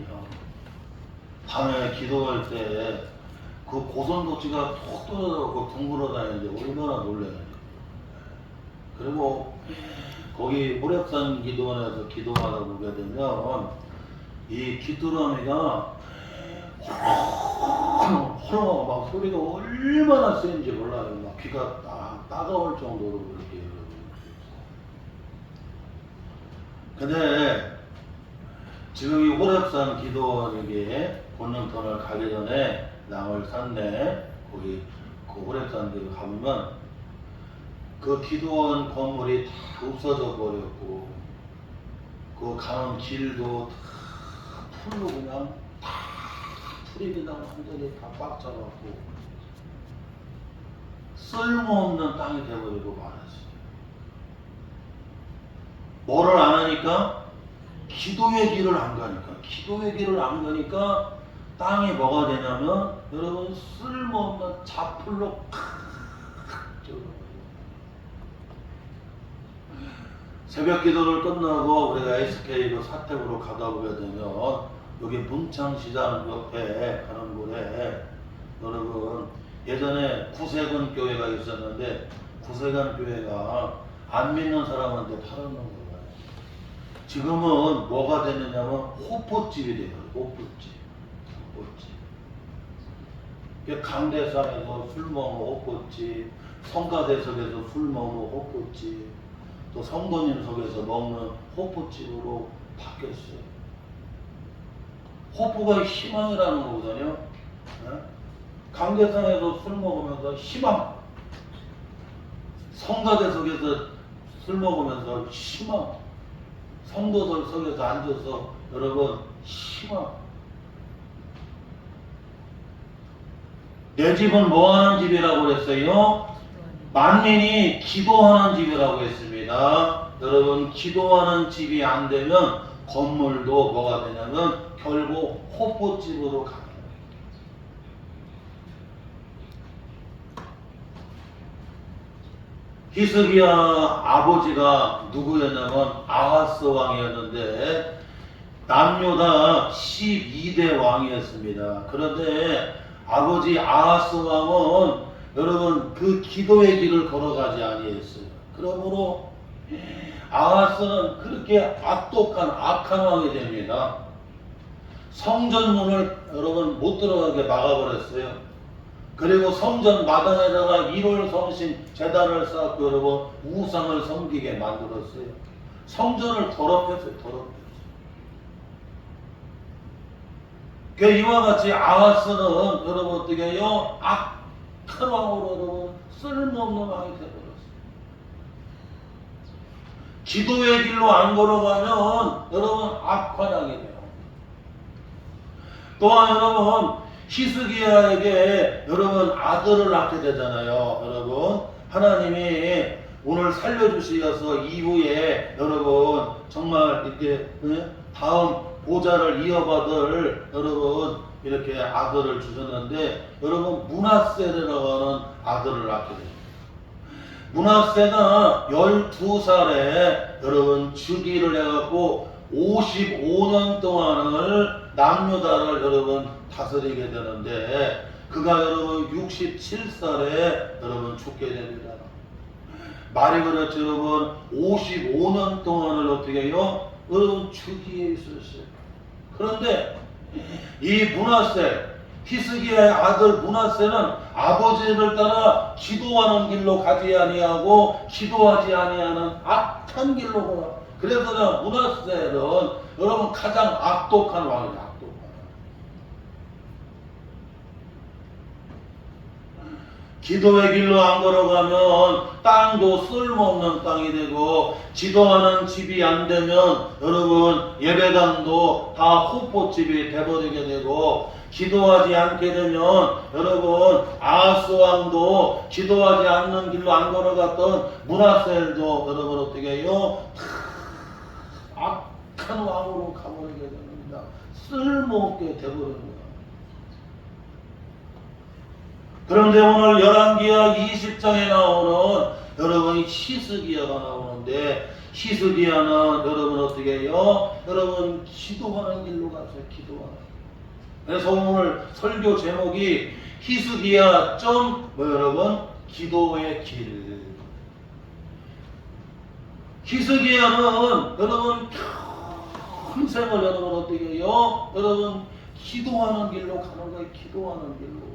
아니야. 밤에 기도할 때 그 고선도치가 톡 떨어져서 둥글어 다니는데 얼마나 놀래요. 그리고 거기 모략산 기도원에서 기도하다 보게 되면 이 귀뚜라미가 헐렁 막 소리가 얼마나 센지 몰라요. 막 귀가 따가울 정도로 그렇게. 근데 지금 이 호랩산 기도원에게 본능터널 가기 전에 남을 산내 거기 그 호랩산 데 가보면 그 기도원 건물이 다 없어져 버렸고 그 가는 길도 다 풀로 그냥 다 풀이 그냥 완전히 다 꽉 차갖고 쓸모없는 땅이 되어버리고 말았어요. 뭐를 안 하니까? 기도의 길을 안 가니까. 기도의 길을 안 가니까 땅이 뭐가 되냐면 여러분 쓸모없는 자풀로 새벽 기도를 끝나고 우리가 SK로 사택으로 가다 보게 되면 여기 문창시장 옆에 가는 곳에 여러분 예전에 구세군 교회가 있었는데 구세군 교회가 안 믿는 사람한테 팔아놓은 거예요. 지금은 뭐가 됐느냐면 호포집이 돼요. 호포집. 강대상에서 술 먹는 호포집, 성가대석에서 술 먹는 호포집, 또 성도님 속에서 먹는 호포집으로 바뀌었어요. 호포가 희망이라는 거거든요. 강대상에서 술 먹으면서 희망, 성가대석에서 술 먹으면서 희망, 성도들 속에서 앉아서 여러분 희망. 내 집은 뭐하는 집이라고 그랬어요? 만민이 기도하는 집이라고 했습니다. 여러분 기도하는 집이 안 되면 건물도 뭐가 되냐면 결국 호포집으로 가요. 히스기야 아버지가 누구였냐면 아하스 왕이었는데 남녀 다 12대 왕이었습니다. 그런데 아버지 아하스 왕은 여러분 그 기도의 길을 걸어가지 아니했어요. 그러므로 아하스는 그렇게 악독한 악한 왕이 됩니다. 성전문을 여러분 못 들어가게 막아버렸어요. 그리고 성전 마당에다가 일월성신 제단을 쌓고 여러분 우상을 섬기게 만들었어요. 성전을 더럽혔어요. 이와 같이 아하스는 여러분 어떻게 해요? 악한 왕으로 여러분 쓸모없는 왕이 되어버렸어요. 기도의 길로 안 걸어가면 여러분 악한 왕이 돼요. 또한 여러분 히스기야에게 여러분 아들을 낳게 되잖아요. 여러분 하나님이 오늘 살려주시어서 이후에 여러분 정말 이렇게 다음 보좌를 이어받을 여러분 이렇게 아들을 주셨는데 여러분 므낫세라고 하는 아들을 낳게 됩니다. 므낫세가 12살에 여러분 즉위를 해갖고 55년 동안을 남유다를 여러분 다스리게 되는데 그가 여러분 67살에 여러분 죽게 됩니다. 말이 그렇죠. 여러분 55년 동안을 어떻게 해요? 여러분 즉위에 있었어요. 그런데 이 므낫세 히스기야의 아들 므낫세는 아버지를 따라 기도하는 길로 가지 아니하고 기도하지 아니하는 악한 길로 가라. 그래서 므낫세는 여러분 가장 악독한 왕이다. 기도의 길로 안 걸어가면 땅도 쓸모없는 땅이 되고 기도하는 집이 안 되면 여러분 예배당도 다 호포집이 돼버리게 되고 기도하지 않게 되면 여러분 아하스 왕도 기도하지 않는 길로 안 걸어갔던 므낫세도 여러분 어떻게 해요? 악한 왕으로 가버리게 됩니다. 쓸모없게 돼버립니다. 그런데 오늘 열왕기하 20장에 나오는 여러분 히스기야가 나오는데 히스기야는 여러분 어떻게 해요? 여러분 기도하는 길로 가세요. 기도하는. 그래서 오늘 설교 제목이 히스기야 여러분 기도의 길. 히스기야는 여러분 평생을 여러분 어떻게 해요? 여러분 기도하는 길로 가는 거예요. 기도하는 길로.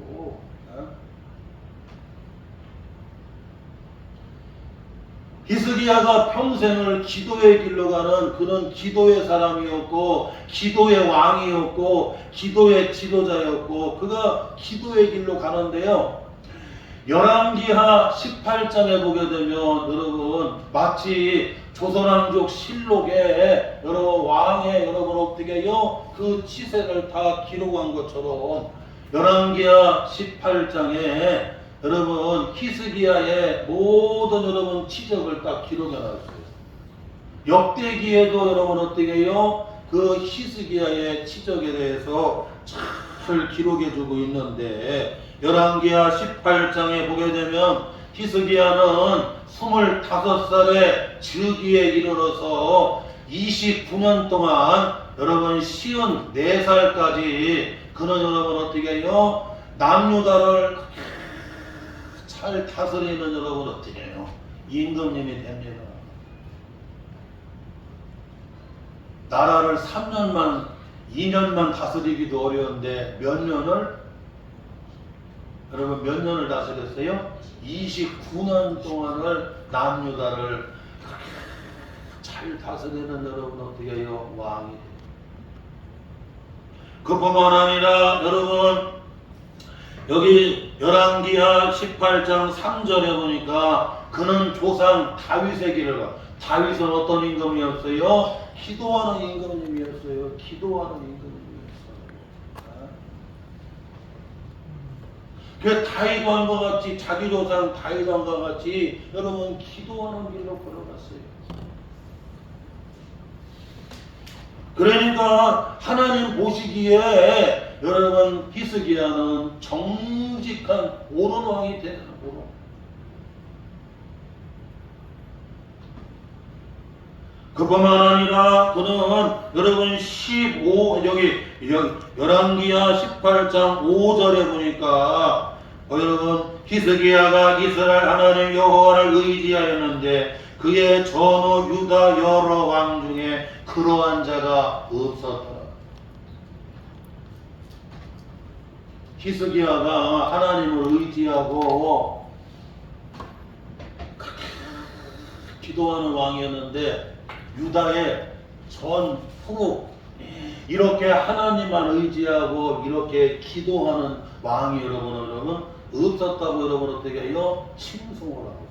히스기야가 평생을 기도의 길로 가는 그런 기도의 사람이었고 기도의 왕이었고 기도의 지도자였고 그가 기도의 길로 가는데요. 열왕기하 18장에 보게 되면 여러분 마치 조선왕족 실록에 여러분 왕의 여러분 어떻게 해요? 그 치세를 다 기록한 것처럼 열왕기하 18장에 여러분 히스기야의 모든 여러분 치적을 딱 기록해놨어요. 역대기에도 여러분 어떻게 해요? 그 히스기야의 치적에 대해서 잘 기록해주고 있는데 열왕기하 18장에 보게 되면 히스기야는 25살의 즉위에 이르러서 29년 동안 여러분 54살까지 그는 여러분 어떻게 해요? 남유다를 잘 다스리는 여러분 어떻게 해요? 임금님이 됩니다. 나라를 3년만 2년만 다스리기도 어려운데 몇 년을 여러분 몇 년을 다스렸어요? 29년 동안을 남유다를 잘 다스리는 여러분 어떻게 해요? 왕이. 그뿐만 아니라 여러분 여기 열왕기하 18장 3절에 보니까 그는 조상 다윗의 길을 가. 다윗은 어떤 임금이었어요? 기도하는 임금님이었어요. 기도하는 임금님이었어요. 그 다윗 왕과 같이 자기 조상 다윗 왕과 같이 여러분 기도하는 길로 걸어갔어요. 그러니까 하나님 보시기에 여러분 히스기야는 정직한 옳은 왕이 되는 옳은. 그뿐만 아니라 그는 여러분 11기야 18장 5절에 보니까 여러분 히스기야가 이스라엘 하나님 여호와를 의지하였는데 그의 전후 유다 여러 왕 중에 그러한 자가 없었더라. 히스기야가 하나님을 의지하고 기도하는 왕이었는데 유다의 전후 이렇게 하나님만 의지하고 이렇게 기도하는 왕이 여러분 없었다고 여러분 어떻게 해요? 칭송을 하고.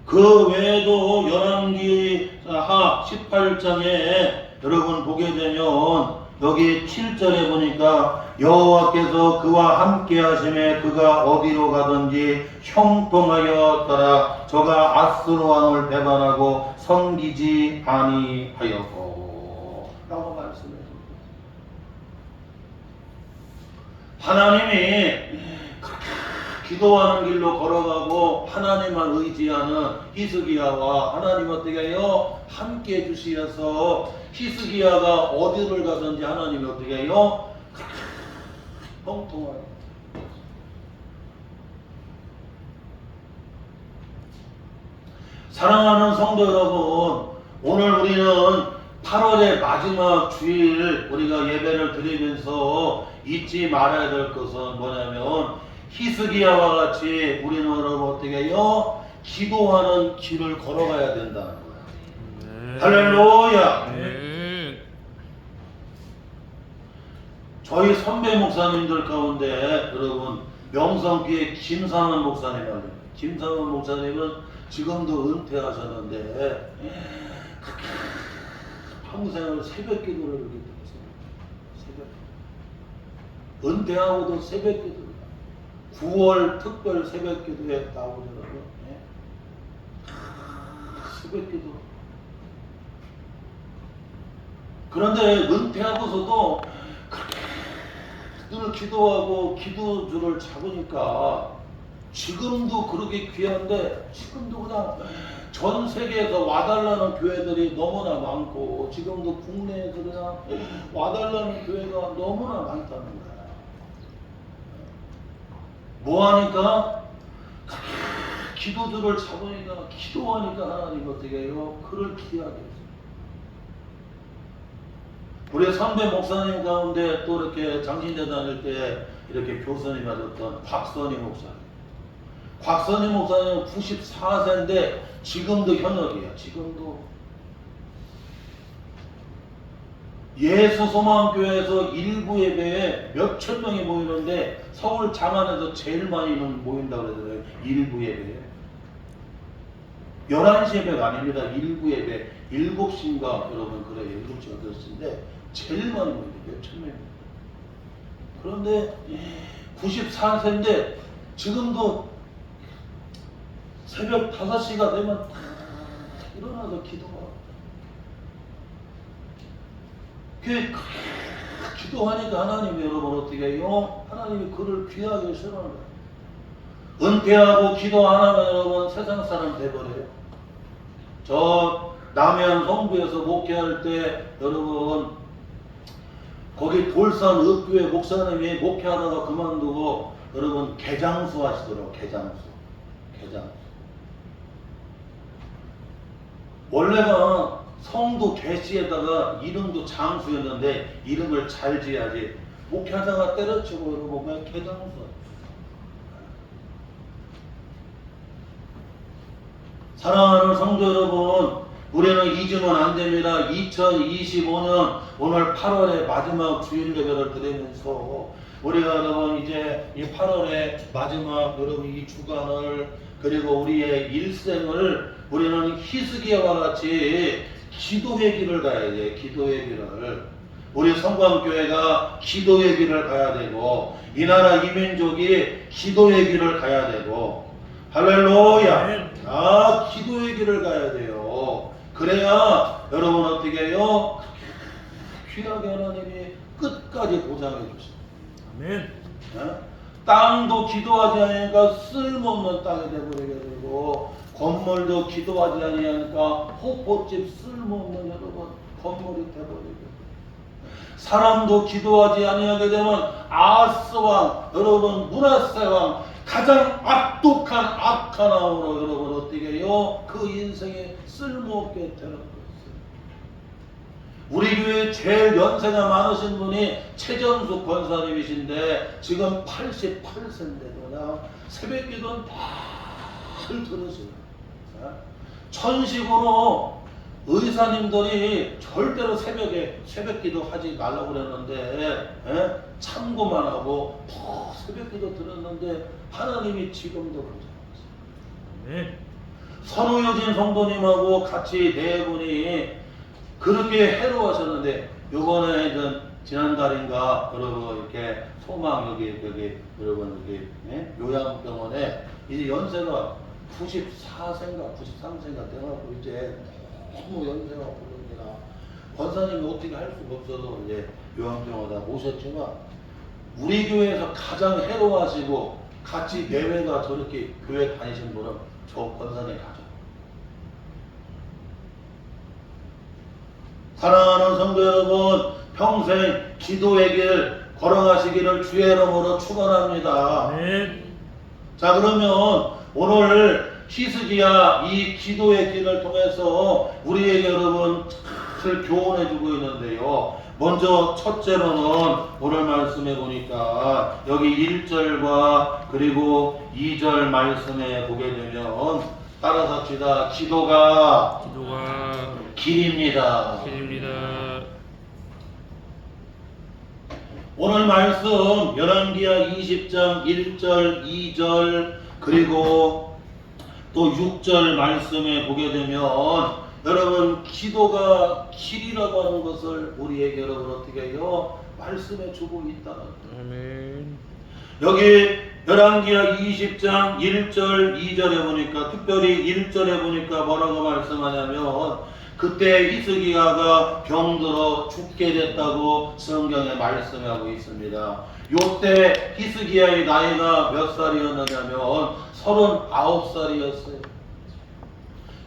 그 외에도 열왕기하 18장에 여러분 보게 되면 여기 7절에 보니까 여호와께서 그와 함께 하심에 그가 어디로 가든지 형통하였더라. 저가 아수르 왕을 배반하고 섬기지 아니하였고 라고 말씀해 줍니다. 하나님이 기도하는 길로 걸어가고 하나님만 의지하는 히스기야와 하나님 어떻게 해요? 함께 해주시어서 히스기야가 어디를 가든지 하나님이 어떻게 해요? 형통하여. 사랑하는 성도 여러분, 오늘 우리는 8월의 마지막 주일 우리가 예배를 드리면서 잊지 말아야 될 것은 뭐냐면 히스기야와 같이 우리는 어떻게 해요? 기도하는 길을 걸어가야 된다는 거야. 네. 할렐루야. 네. 저희 선배 목사님들 가운데 여러분 명성교회 김상원 목사님 말입니다. 김상원 목사님은 지금도 은퇴하셨는데 평생을 새벽 기도를 이렇게 했어요. 새벽. 은퇴하고도 새벽 기도. 9월 특별 새벽 기도에 나오더라고요. 네. 새벽 기도. 그런데 은퇴하고서도 늘 기도하고 기도줄을 잡으니까 지금도 그렇게 귀한데 지금도 그냥 전 세계에서 와달라는 교회들이 너무나 많고 지금도 국내에서 그냥 와달라는 교회가 너무나 많다는 거야. 뭐하니까? 기도들을 잡으니까 기도하니까 하나님 어떻게 해요? 그를 귀하게 했어요. 우리 선배 목사님 가운데 또 이렇게 장신대 다닐 때 이렇게 교수님 하셨던 곽선희 목사님. 곽선희 목사님은 94세인데 지금도 현역이에요. 지금도 예수소망교회에서 일부 예배에 몇천 명이 모이는데 서울 장안에서 제일 많이 모인다고 그러더라고요. 일부 예배에 11시 예배가 아닙니다. 일부 예배 7시인가 여러분 그래요. 7시가 8시인데 제일 많이 모이는데 몇천 명입니다. 그런데 94세인데 지금도 새벽 5시가 되면 다 일어나서 기도하고 기도하니까 하나님이 여러분 어떻게 해요? 하나님이 그를 귀하게 세우는 거예요. 은퇴하고 기도 안 하면 여러분 세상 사람 돼버려요. 저 남해안 성부에서 목회할 때 여러분 거기 돌산 읍교회 목사님이 목회하다가 그만두고 여러분 개장수 하시더라고요. 개장수. 원래가 성도 개씨에다가 이름도 장수였는데 이름을 잘 지어야지 목회하다가 때려치고 여러분 왜 개장수. 사랑하는 성도 여러분, 우리는 잊으면 안 됩니다. 2025년 오늘 8월의 마지막 주일 예배를 드리면서 우리가 여러분 이제 이 8월의 마지막 여러분 이 주간을 그리고 우리의 일생을 우리는 히스기야와 같이 기도의 길을 가야 돼. 기도의 길을. 우리 성광교회가 기도의 길을 가야 되고 이 나라 이 민족이 기도의 길을 가야 되고 할렐루야. 기도의 길을 가야 돼요. 그래야 여러분 어떻게 해요? 귀하게 하나님이 끝까지 보장해 주십니다. 아멘. 땅도 기도하지 않으니까 쓸모없는 땅이 되버리게 되고 건물도 기도하지 않으니까 호포집 쓸모없는 여러분 건물이 되버리게 사람도 기도하지 아니하게 되면 아스왕 여러분 므낫세 왕 가장 악독한 악한 왕으로 여러분 어떻게 해요? 그 인생에 쓸모없게 되는 거예요. 우리 교회 제일 연세가 많으신 분이 최전숙 권사님이신데 지금 88세인데도 그냥 새벽 기도는 늘 들으세요. 천식으로 의사님들이 절대로 새벽에 새벽 기도 하지 말라고 그랬는데 참고만 하고 새벽 기도 들었는데 하나님이 지금도 그러잖아요. 선우효진 성도님하고 같이 네 분이 그렇게 해로워하셨는데 요번에 지난달인가 여러분 이렇게 소망 여기 여러분 여기 요양병원에 이제 연세가 94세인가 93세인가 돼가지고 이제 너무 연세가 오릅니다. 권사님이 어떻게 할 수가 없어서 이제 요양병원에다 모셨지만 우리 교회에서 가장 해로워하시고 같이 내외가 저렇게 교회 다니신 분은 저 권사님 가죠. 사랑하는 성도 여러분, 평생 기도의 길 걸어가시기를 주의 이름으로 축원합니다. 자, 그러면 오늘 히스기야 이 기도의 길을 통해서 우리에게 여러분 잘 교훈해주고 있는데요. 먼저 첫째로는 오늘 말씀해 보니까 여기 1절과 그리고 2절 말씀에 보게 되면 따라서 합시다. 기도가 길입니다. 오늘 말씀 열왕기하 20장 1절 2절 그리고 또 6절 말씀에 보게 되면 여러분 기도가 길이라고 하는 것을 우리에게 여러분 어떻게 해요? 말씀해 주고 있다는 거예요. 여기 열왕기하 20장 1절 2절에 보니까 특별히 1절에 보니까 뭐라고 말씀하냐면 그때 히스기야가 병들어 죽게 됐다고 성경에 말씀하고 있습니다. 요때 히스기야의 나이가 몇 살이었느냐면 39살이었어요.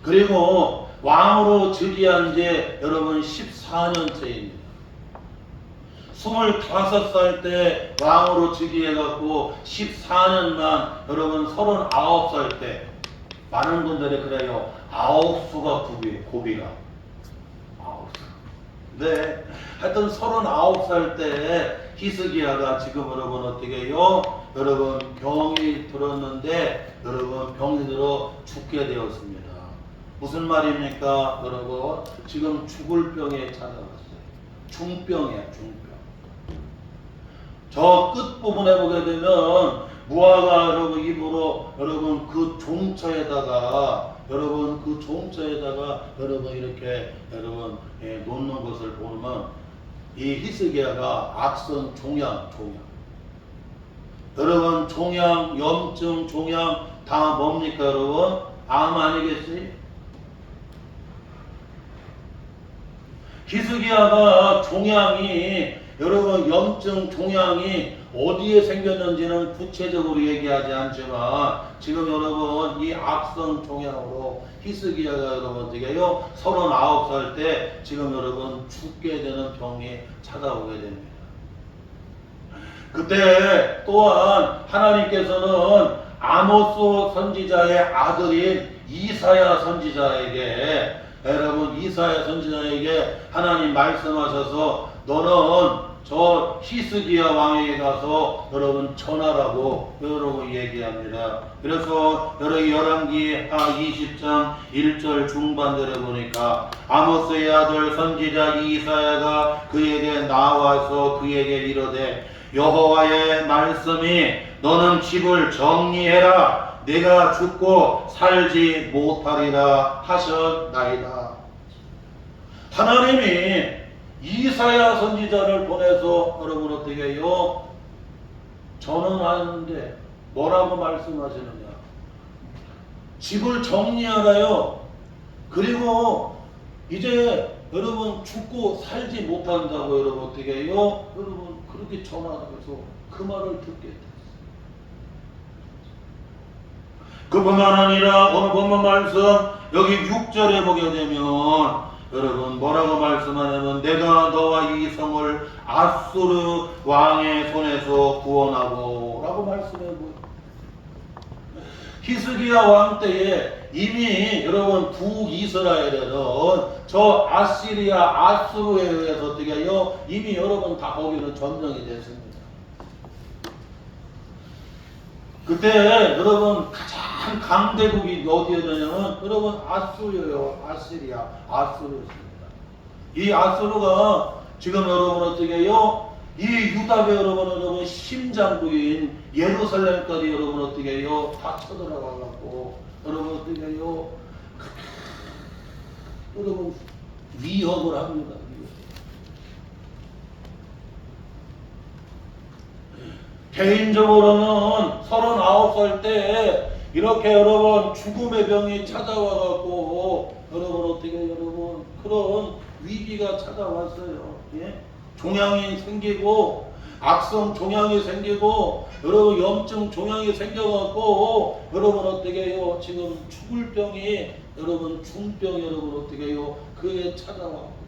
그리고 왕으로 즉위한 지 여러분 14년째입니다. 25살 때 왕으로 즉위해갖고 14년만 여러분 39살 때 많은 분들이 그래요. 9수가 고비가 9수. 네. 하여튼 39살 때 히스기야가 지금 여러분 어떻게 해요? 여러분 병이 들었는데 여러분 병이 들어 죽게 되었습니다. 무슨 말입니까? 여러분 지금 죽을 병에 찾아왔어요. 중병이야, 중병. 저 끝부분에 보게 되면 무화과 여러분 입으로 여러분 그 종처에다가 여러분 이렇게 여러분 놓는 것을 보면 이 히스기야가 악성 종양 여러분 종양 염증 종양 다 뭡니까 여러분? 암 아니겠어요? 히스기야가 종양이 여러분 염증 종양이 어디에 생겼는지는 구체적으로 얘기하지 않지만 지금 여러분 이 악성 종양으로 히스기야가 여러분 어떻게 해요? 39살 때 지금 여러분 죽게 되는 병이 찾아오게 됩니다. 그때 또한 하나님께서는 아모스 선지자의 아들인 이사야 선지자에게 여러분 이사야 선지자에게 하나님 말씀하셔서 너는 저 히스기야 왕에게 가서 여러분 전하라고 여러분 얘기합니다. 그래서 여러분 열왕기 20장 1절 중반들에 보니까 아모스의 아들 선지자 이사야가 그에게 나와서 그에게 이르되 여호와의 말씀이 너는 집을 정리해라 내가 죽고 살지 못하리라 하셨나이다. 하나님이 이사야 선지자를 보내서 여러분 어떻게 해요? 전언하는데 뭐라고 말씀하시느냐? 집을 정리하라요. 그리고 이제 여러분 죽고 살지 못한다고 여러분 어떻게 해요? 여러분 그렇게 전화해서 그 말을 듣게 됐어요. 그뿐만 아니라 오늘 본문 말씀 여기 6절에 보게 되면 여러분 뭐라고 말씀하냐면 내가 너와 이 성을 아수르 왕의 손에서 구원하고 라고 말씀해요. 히스기야 왕 때에 이미 여러분 북이스라엘에는 저 아시리아 아수르에 의해서 어떻게 해요? 이미 여러분 다 거기는 점령이 됐습니다. 그때 여러분 가장 강대국이 어디였냐면 여러분 아수르예요. 아시리아 아수르였습니다. 이 아수르가 지금 여러분 어떻게 해요? 이 유다의 여러분 심장부인 예루살렘까지 여러분 어떻게 해요? 다 쳐들어가 갖고 여러분 어떻게 해요? 여러분 위협을 합니다. 개인적으로는 39살 때 이렇게 여러분 죽음의 병이 찾아와 갖고 여러분 어떻게 여러분 그런 위기가 찾아왔어요. 예? 종양이 생기고 악성 종양이 생기고 여러분 염증 종양이 생겨갖고 여러분 어떻게 해요? 지금 죽을 병이 여러분 중병 여러분 어떻게 해요? 그에 찾아와.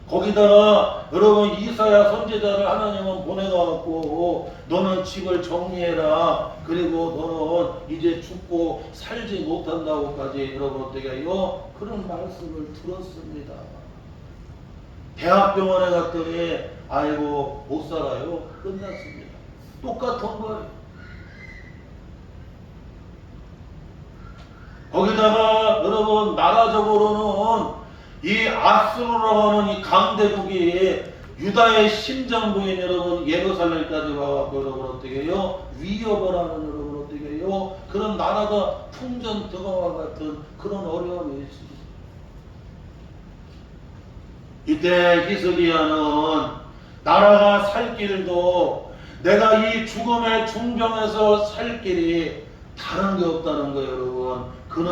거기다가 여러분 이사야 선지자를 하나님은 보내갖고 너는 집을 정리해라. 그리고 너는 이제 죽고 살지 못한다고까지 여러분 어떻게 해요? 그런 말씀을 들었습니다. 대학병원에 갔더니 아이고 못 살아요. 끝났습니다. 똑같은 거예요. 거기다가 여러분 나라적으로는 이 아수르라고 하는 이 강대국이 유다의 심장부인 여러분 예루살렘까지 와서 여러분 어떻게 해요? 위협을 하는 여러분 어떻게 해요? 그런 나라가 풍전등화와 같은 그런 어려움이 있습니다. 이때 히스기야는 나라가 살 길도 내가 이 죽음의 중병에서 살 길이 다른 게 없다는 거예요, 여러분. 그는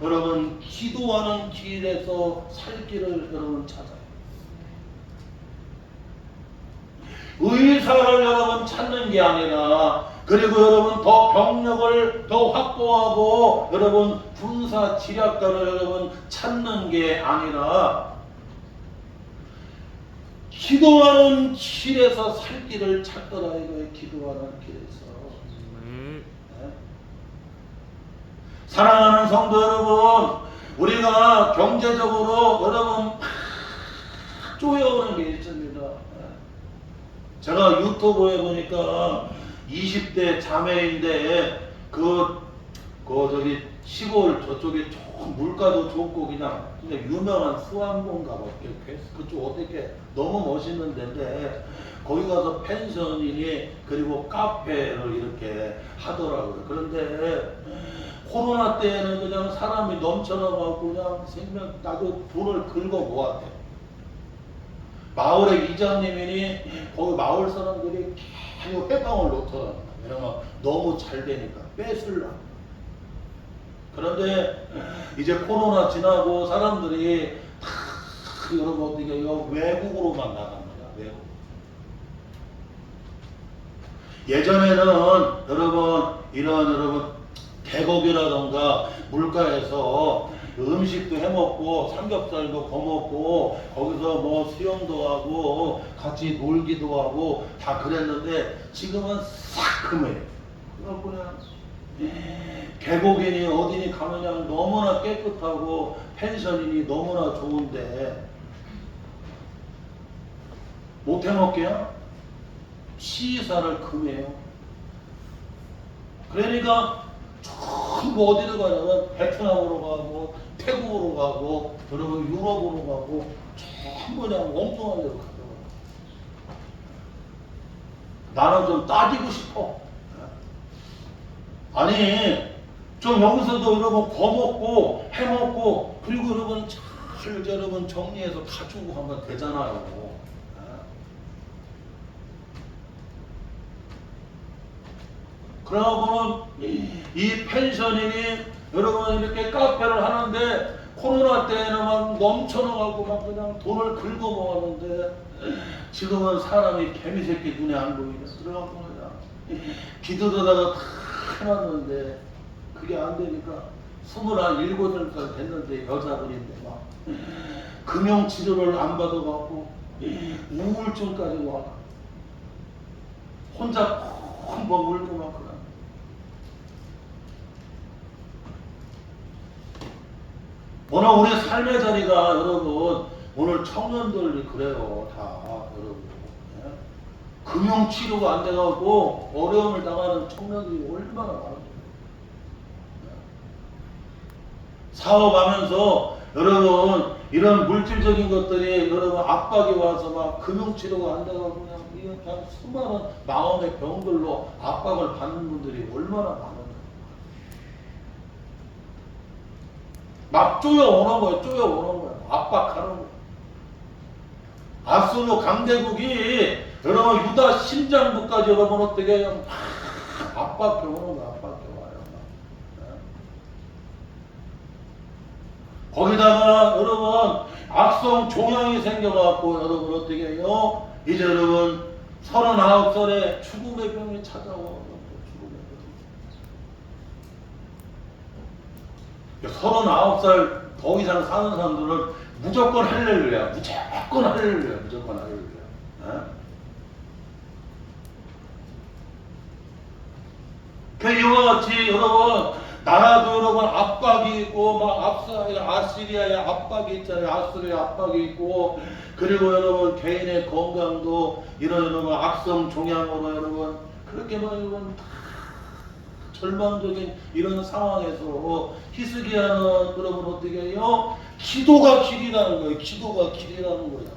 여러분 기도하는 길에서 살 길을 여러분 찾아요. 의사를 여러분 찾는 게 아니라, 그리고 여러분 더 병력을 더 확보하고 여러분 군사 지략가를 여러분 찾는 게 아니라, 기도하는 길에서 살 길을 찾더라 이거예요. 기도하는 길에서. 네? 사랑하는 성도 여러분, 우리가 경제적으로 여러분 쪼여오는 게 있습니다. 제가 유튜브에 보니까 20대 자매인데 저기 시골 저쪽에 조금 물가도 좋고 그냥 유명한 수암공가 봐. 그쪽 어떻게 너무 멋있는 데인데 거기 가서 펜션이니 그리고 카페를 이렇게 하더라고요. 그런데 코로나 때에는 그냥 사람이 넘쳐나가고 그냥 생명 나도 돈을 긁어 모았대. 마을의 이장님이니 거기 마을 사람들이 계속 해방을 놓더라고요. 왜냐면 너무 잘 되니까 뺏으려고. 그런데 이제 코로나 지나고 사람들이 다 여러분 어떻게 외국으로만 나갑니다. 외국. 예전에는 여러분 이런 여러분 계곡이라던가 물가에서 음식도 해먹고 삼겹살도 거먹고 거기서 뭐 수영도 하고 같이 놀기도 하고 다 그랬는데 지금은 싹 금해요. 그냥 계곡이니 어디니 가면 그냥 너무나 깨끗하고 펜션이니 너무나 좋은데 못 해먹게요? 시사를 금해요. 그러니까 전부 어디로 가냐면 베트남으로 가고 태국으로 가고 여러분 유럽으로 가고 전부 그냥 엉뚱한 데로 가더라고요. 나는 좀 따지고 싶어. 아니 좀 여기서도 여러분 거먹고 해먹고 그리고 여러분 잘 여러분 정리해서 가지고 가면 되잖아요. 그러고는 이 펜션이니 여러분 이렇게 카페를 하는데 코로나 때에는 막 넘쳐나가고 막 그냥 돈을 긁어 모았는데 지금은 사람이 개미새끼 눈에 안 보이네. 그래갖고 그냥 기도하다가 다 해놨는데 그게 안 되니까 27살 됐는데 여자들인데 막 금융치료를 안 받아갖고 우울증까지 와. 혼자 펑펑 울고 막 그래. 오늘 우리 삶의 자리가 여러분 오늘 청년들이 그래요. 다 여러분 예? 금융치료가 안 돼가지고 어려움을 당하는 청년들이 얼마나 많은지. 사업하면서 여러분 이런 물질적인 것들이 여러분 압박이 와서 막 금융치료가 안 돼가지고 그냥 수많은 마음의 병들로 압박을 받는 분들이 얼마나 많은가. 막 쪼여오는 거예요. 쪼여오는 거예요. 압박하는 거예요. 아수르 강대국이 여러분 유다 심장부까지 여러분 어떻게 해요? 압박해 오는 거예요. 압박해 와요. 거기다가 여러분 악성 종양이 생겨갖고 여러분 어떻게 해요? 이제 여러분 39살에 죽음의 병이 찾아오는 거예요. 39살 더 이상 사는 사람들은 무조건 할렐루야. 무조건 할렐루야. 무조건 할렐루야. 그 이와 같이 여러분 나라도 여러분 압박이 있고 막 아시리아의 압박이 있잖아요. 아수르의 압박이 있고 그리고 여러분 개인의 건강도 이런 여러분 악성 종양으로 여러분 그렇게 막 여러분 다 절망적인 이런 상황에서 히스기야는 여러분 어떻게 해요? 기도가 길이라는 거예요. 기도가 길이라는 거야.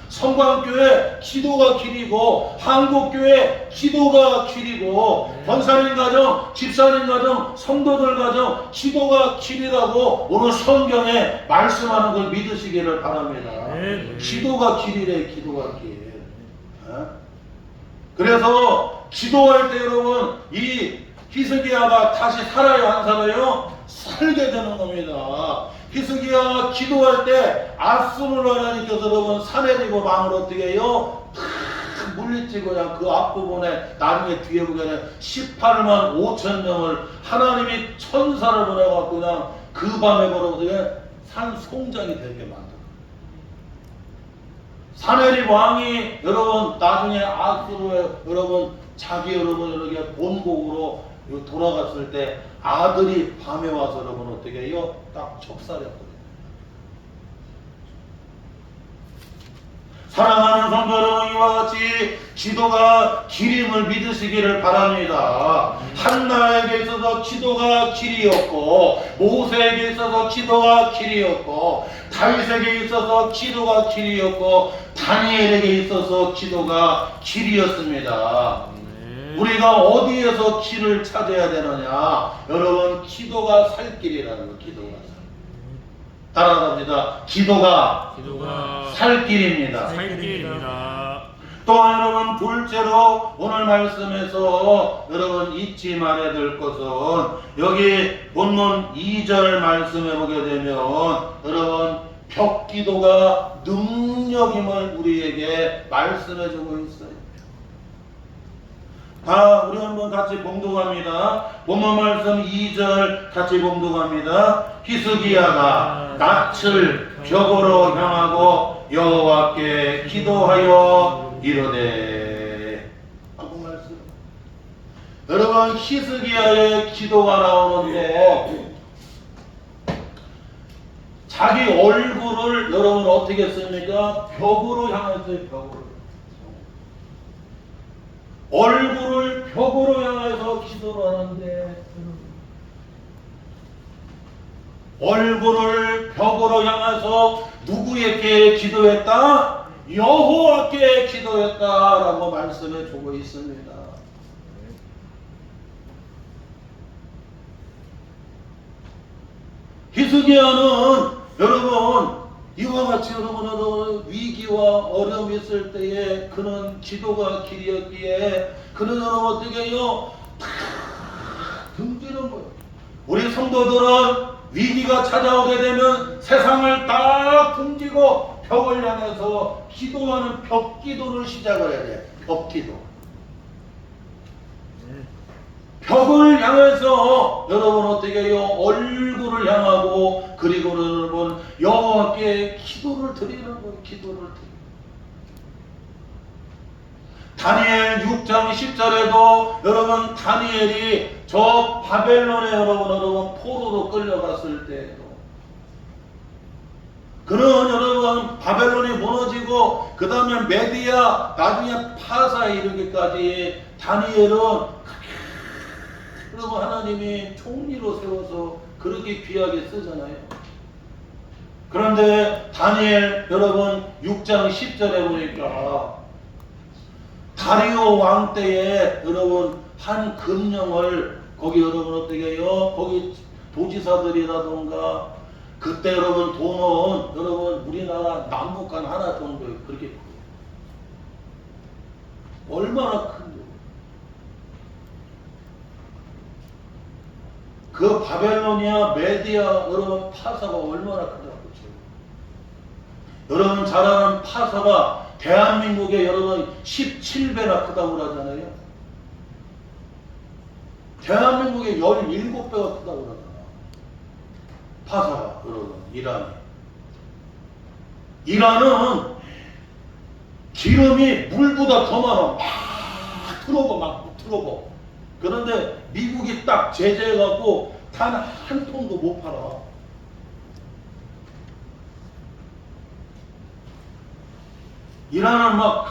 성광교회 기도가 길이고 한국교회 기도가 길이고 권사님 가정, 집사님 가정, 성도들 가정 기도가 길이라고 오늘 성경에 말씀하는 걸 믿으시기를 바랍니다. 기도가 길이래. 기도가 길. 그래서 기도할 때 여러분 이 히스기야가 다시 살아야 안 살아요? 살게 되는 겁니다. 히스기야가 기도할 때 아수르 하나님께서 여러분 사내리고 망을 어떻게 해요? 탁 물리치고 그냥 그 앞부분에 나중에 뒤에 보게 되면 18만 5천 명을 하나님이 천사를 보내갖고 그냥 그 밤에 걸어서 산 송장이 되게 만들어. 사내립 왕이 여러분 나중에 아수르에 여러분 자기 여러분 이렇게 본국으로 돌아갔을 때 아들이 밤에 와서 여러분 어떻게 해요? 딱 척살했거든요. 사랑하는 성도 여러분, 이와 같이 기도가 길임을 믿으시기를 바랍니다. 한나에게 있어서 기도가 길이었고, 모세에게 있어서 기도가 길이었고, 다윗에게 있어서 기도가 길이었고, 다니엘에게 있어서 기도가 길이었습니다. 우리가 어디에서 길을 찾아야 되느냐? 여러분, 기도가 살 길이라는 거, 기도가 살. 따라갑니다. 기도가 살 길입니다. 또한 여러분, 둘째로 오늘 말씀에서 여러분 잊지 말아야 될 것은 여기 본문 2절 말씀해 보게 되면 여러분 벽기도가 능력임을 우리에게 말씀해 주고 있어요. 우리 한번 같이 봉독합니다. 본문 말씀 2절 같이 봉독합니다. 히스기야가 낯을 벽으로 향하고 여호와께 기도하여 이르되. 하고 말씀. 여러분 히스기야의 기도가 나오는데 자기 얼굴을 여러분 어떻게 씁니까? 벽으로 향했어요. 벽으로. 얼굴을 벽으로 향해서 기도를 하는데 얼굴을 벽으로 향해서 누구에게 기도했다? 여호와께 기도했다라고 말씀해 주고 있습니다. 히스기야는 여러분 이와 같이 여러분 위기와 어려움이 있을 때에 그는 기도가 길이었기에 그는 어떻게 해요? 다 등지는 거예요. 우리 성도들은 위기가 찾아오게 되면 세상을 다 등지고 벽을 향해서 기도하는 벽기도를 시작을 해야 돼. 벽기도. 벽을 향해서 여러분 어떻게 해요? 얼굴을 향하고 그리고 여러분 여호와께 기도를 드리는 거예요. 기도를 드리는. 다니엘 6장 10절에도 여러분 다니엘이 저 바벨론에 여러분 포로로 끌려갔을 때에도 그는 여러분 바벨론이 무너지고 그 다음에 메디아 나중에 파사에 이르기까지 다니엘은 그리고 하나님이 총리로 세워서 그렇게 귀하게 쓰잖아요. 그런데 다니엘 여러분 6장 10절에 보니까 다리오 왕 때에 여러분 한 금령을 거기 여러분 어떻게 해요? 거기 도지사들이라던가 그때 여러분 돈은 여러분 우리나라 남북한 하나 정도 그렇게 얼마나 큰데? 그 바벨로니아, 메디아 여러분 파사가 얼마나 크다고 그렇죠? 여러분 잘 아는 파사가 대한민국의 여러분 17배나 크다고 그러잖아요. 대한민국의 17배가 크다고 그러잖아요. 파사가 여러분 이란은 기름이 물보다 더 많아. 막 들어가. 그런데 미국이 딱 제재해갖고 단 한 통도 못 팔아. 이란은 막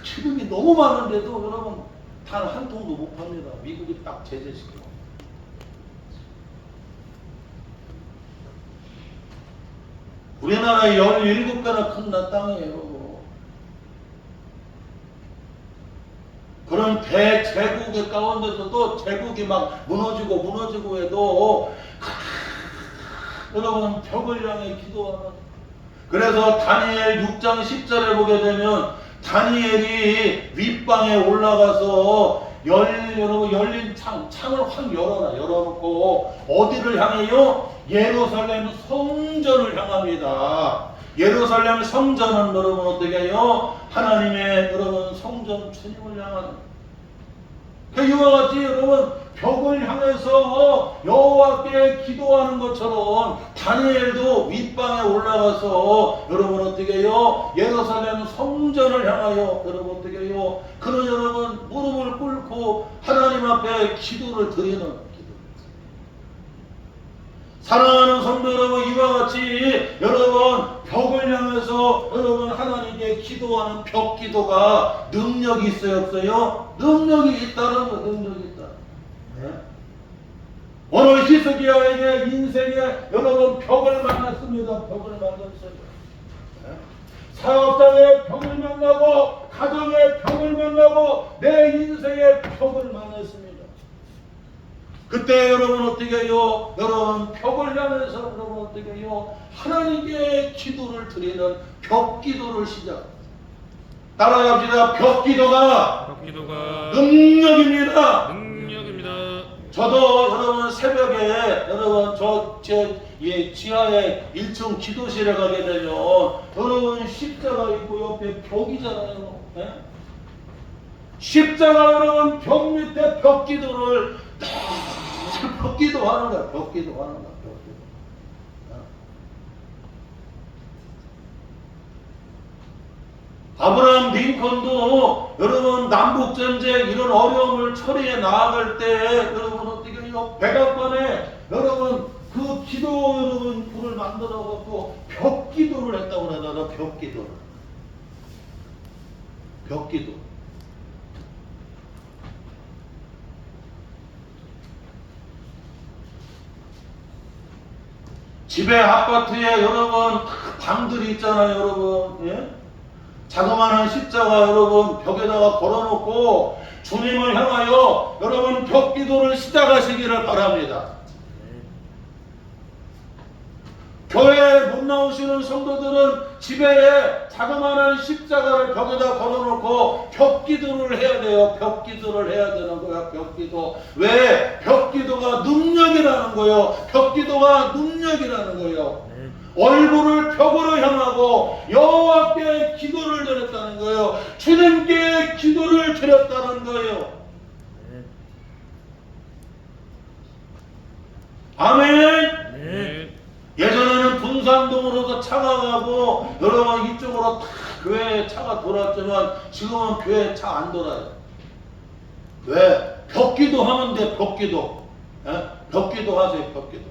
기름이 너무 많은데도 여러분 단 한 통도 못 팝니다. 미국이 딱 제재시켜. 우리나라의 17배나 큰 땅이에요. 그런 대제국의 가운데서도 제국이 막 무너지고 해도 여러분 벽을 향해 기도하는. 그래서 다니엘 6장 10절에 보게 되면 다니엘이 윗방에 올라가서 열린 창을 확 열어놓고 어디를 향해요? 예루살렘 성전을 향합니다. 예루살렘 성전은 여러분 어떻게 해요? 하나님의 여러분 성전 주님을 향하는 이와 같이 여러분 벽을 향해서 여호와께 기도하는 것처럼 다니엘도 윗방에 올라가서 여러분 어떻게 해요? 예루살렘 성전을 향하여 여러분 어떻게 해요? 그런 여러분 무릎을 꿇고 하나님 앞에 기도를 드리는 기도. 사랑하는 성도 여러분, 이와 같이 여러분 벽을 향해서 여러분 하나님께 기도하는 벽 기도가 능력이 있어요 없어요? 능력이 있다는 거, 능력이 있다. 네? 오늘 히스기야에게 인생에 여러분 벽을 만났습니다. 벽을 만났어요. 네? 사업장의 벽을 만나고 가정의 벽을 만나고 내 인생의 벽을 만났습니다. 그때 여러분 어떻게 해요? 여러분 벽을 향해서 여러분 어떻게 해요? 하나님께 기도를 드리는 벽 기도를 시작. 따라갑시다. 벽 기도가 능력입니다. 저도 여러분 새벽에 여러분 제 지하에 1층 기도실에 가게 되면 여러분 십자가 있고 옆에 벽이잖아요. 네? 십자가 여러분 벽 밑에 벽 기도를 벽 기도하는 거야. 벽 기도하는 거야. 벽 기도. 아브라함 링컨도 여러분 남북전쟁 이런 어려움을 처리해 나아갈 때 여러분 어떻게 해요? 백악관에 여러분 그 기도 여러분 불을 만들어 갖고 벽 기도를 했다고 그러잖아. 벽 기도를. 벽 기도. 집에 아파트에 여러분 방들이 있잖아요. 여러분. 예? 자그마한 십자가 여러분 벽에다가 걸어놓고 주님을 향하여 여러분 벽 기도를 시작하시기를 바랍니다. 교회에 못 나오시는 성도들은 집에 자그마한 십자가를 벽에다 걸어놓고 벽 기도를 해야 돼요. 벽 기도를 해야 되는 거야. 벽 기도. 왜? 벽 기도가 능력이라는 거예요. 벽 기도가 능력이라는 거예요. 얼굴을 벽으로 향하고 여호와께 기도를 드렸다는 거예요. 주님께 기도를 드렸다는 거예요. 아멘. 예전에는 분산동으로도 차가 가고 여러분 이쪽으로 다 교회에 차가 돌았지만 지금은 교회에 차 안 돌아요. 왜? 벽기도 하면 돼. 벽기도. 예? 벽기도 하세요. 벽기도.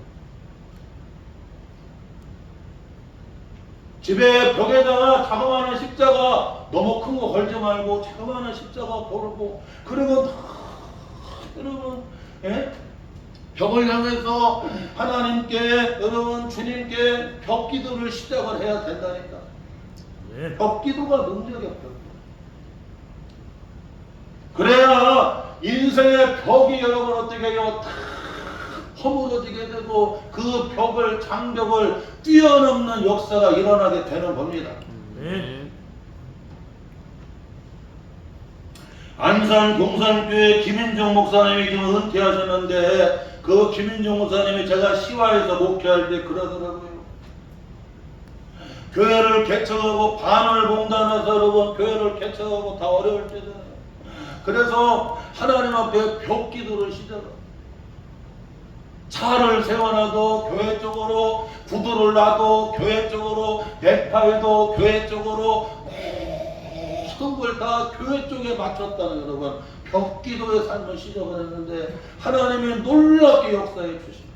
집에 벽에다가 자그마한 십자가 너무 큰 거 걸지 말고 자그마한 십자가 걸고 그리고 여러분 예? 벽을 향해서 하나님께 여러분 주님께 벽기도를 시작을 해야 된다니까. 네. 벽기도가 능력이야. 벽기도. 그래야 인생의 벽이 여러분 어떻게 해요? 다 허물어지게 되고 그 벽을 장벽을 뛰어넘는 역사가 일어나게 되는 겁니다. 네. 안산 동산교회 김인종 목사님이 지금 은퇴하셨는데 그 김인종 목사님이 제가 시화에서 목회할 때 그러더라고요. 교회를 개척하고 반을 봉단해서 여러분 교회를 개척하고 다 어려울 때잖아요. 그래서 하나님 앞에 벽 기도를 시작합니다. 차를 세워놔도 교회 쪽으로, 구두를 놔도 교회 쪽으로, 넥타이도 교회 쪽으로, 모든 걸 다 교회 쪽에 맞췄다는 여러분 벽기도의 삶을 시작을 했는데 하나님이 놀랍게 역사해 주십니다.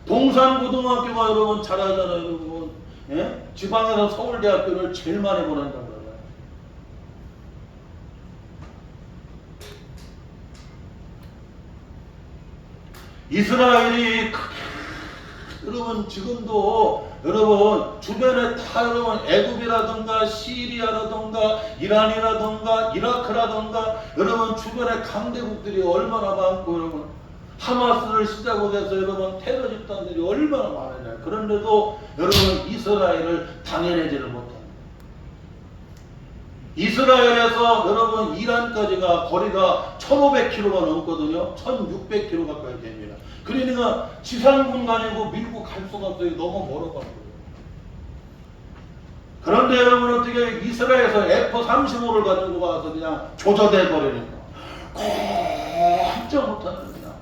동산고등학교가 여러분 잘하잖아요. 여러분 예? 지방에서 서울대학교를 제일 많이 보낸다고 그래요. 이스라엘이 여러분 지금도 여러분 주변에 다 여러분 애굽이라든가 시리아라든가 이란이라든가 이라크라든가 여러분 주변에 강대국들이 얼마나 많고 여러분 하마스를 시작으로 해서 여러분 테러 집단들이 얼마나 많으냐. 그런데도 여러분 이스라엘을 당연하지를 못합니다. 이스라엘에서 여러분 이란까지가 거리가 1500km가 넘거든요. 1600km 가까이 됩니다. 그러니까 지상 공간이고 밀고 갈 수가 없어요. 너무 멀어가지고. 그런데 여러분 어떻게 이스라엘에서 F-35를 가지고 가서 그냥 조져대 버리니까 꼼짝 못하는 거야.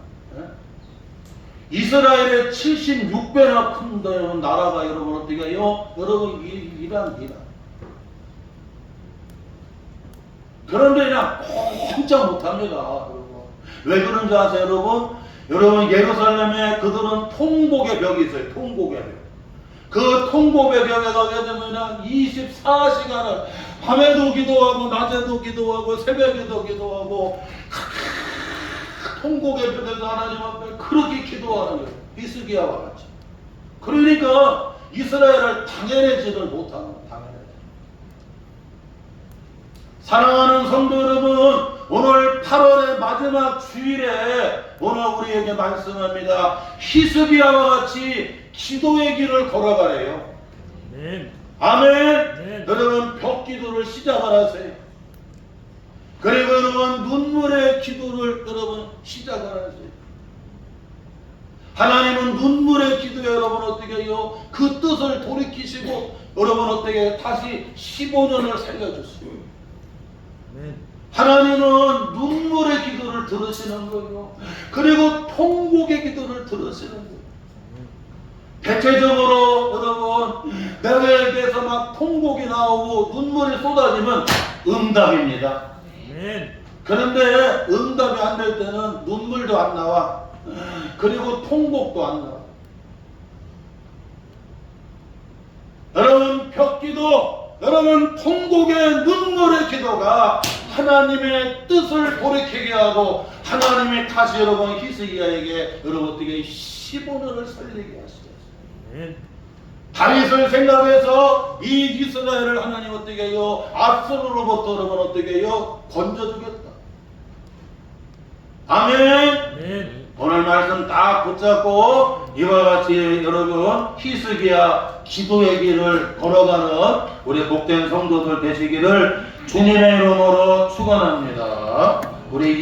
이스라엘의 76배나 큰 나라가 여러분 어떻게 해요? 여러분 이란. 그런데 그냥 꼼짝 못합니다. 여러분. 왜 그런지 아세요, 여러분? 여러분 예루살렘에 그들은 통곡의 벽이 있어요. 통곡의 벽. 그 통곡의 벽에 가게 되면 그냥 24시간을 밤에도 기도하고 낮에도 기도하고 새벽에도 기도하고 통곡의 벽에서 하나님 앞에 그렇게 기도하는 거예요. 히스기야와 같이. 그러니까 이스라엘을 당연해지를 못하는 거예요. 사랑하는 성도 여러분, 오늘 8월의 마지막 주일에 오늘 우리에게 말씀합니다. 히스기야와 같이 기도의 길을 걸어가래요. 아멘. 아멘. 여러분 벽기도를 시작을 하세요. 그리고 여러분 눈물의 기도를 여러분 시작을 하세요. 하나님은 눈물의 기도에 여러분 어떻게 해요? 그 뜻을 돌이키시고 여러분 어떻게 다시 15년을 살려줬어요. 하나님은 눈물의 기도를 들으시는 거예요. 그리고 통곡의 기도를 들으시는 거예요. 대체적으로 여러분 내게에서 막 통곡이 나오고 눈물이 쏟아지면 응답입니다. 그런데 응답이 안 될 때는 눈물도 안 나와. 그리고 통곡도 안 나와. 여러분 벽기도, 여러분 통곡의 눈물의 기도가 하나님의 뜻을 돌이키게 하고 하나님이 다시 여러분 히스기야에게 여러분 어떻게 15년을 살리게 하시겠어요. 다윗을 생각해서 이 이스라엘을 하나님 어떻게 해요? 압살롬으로부터 여러분 어떻게 해요? 건져주겠다. 아멘. 오늘 말씀 딱 붙잡고 이와 같이 여러분 히스기야 기도의 길을 걸어가는 우리 복된 성도들 되시기를 주님의 이름으로 축원합니다. 우리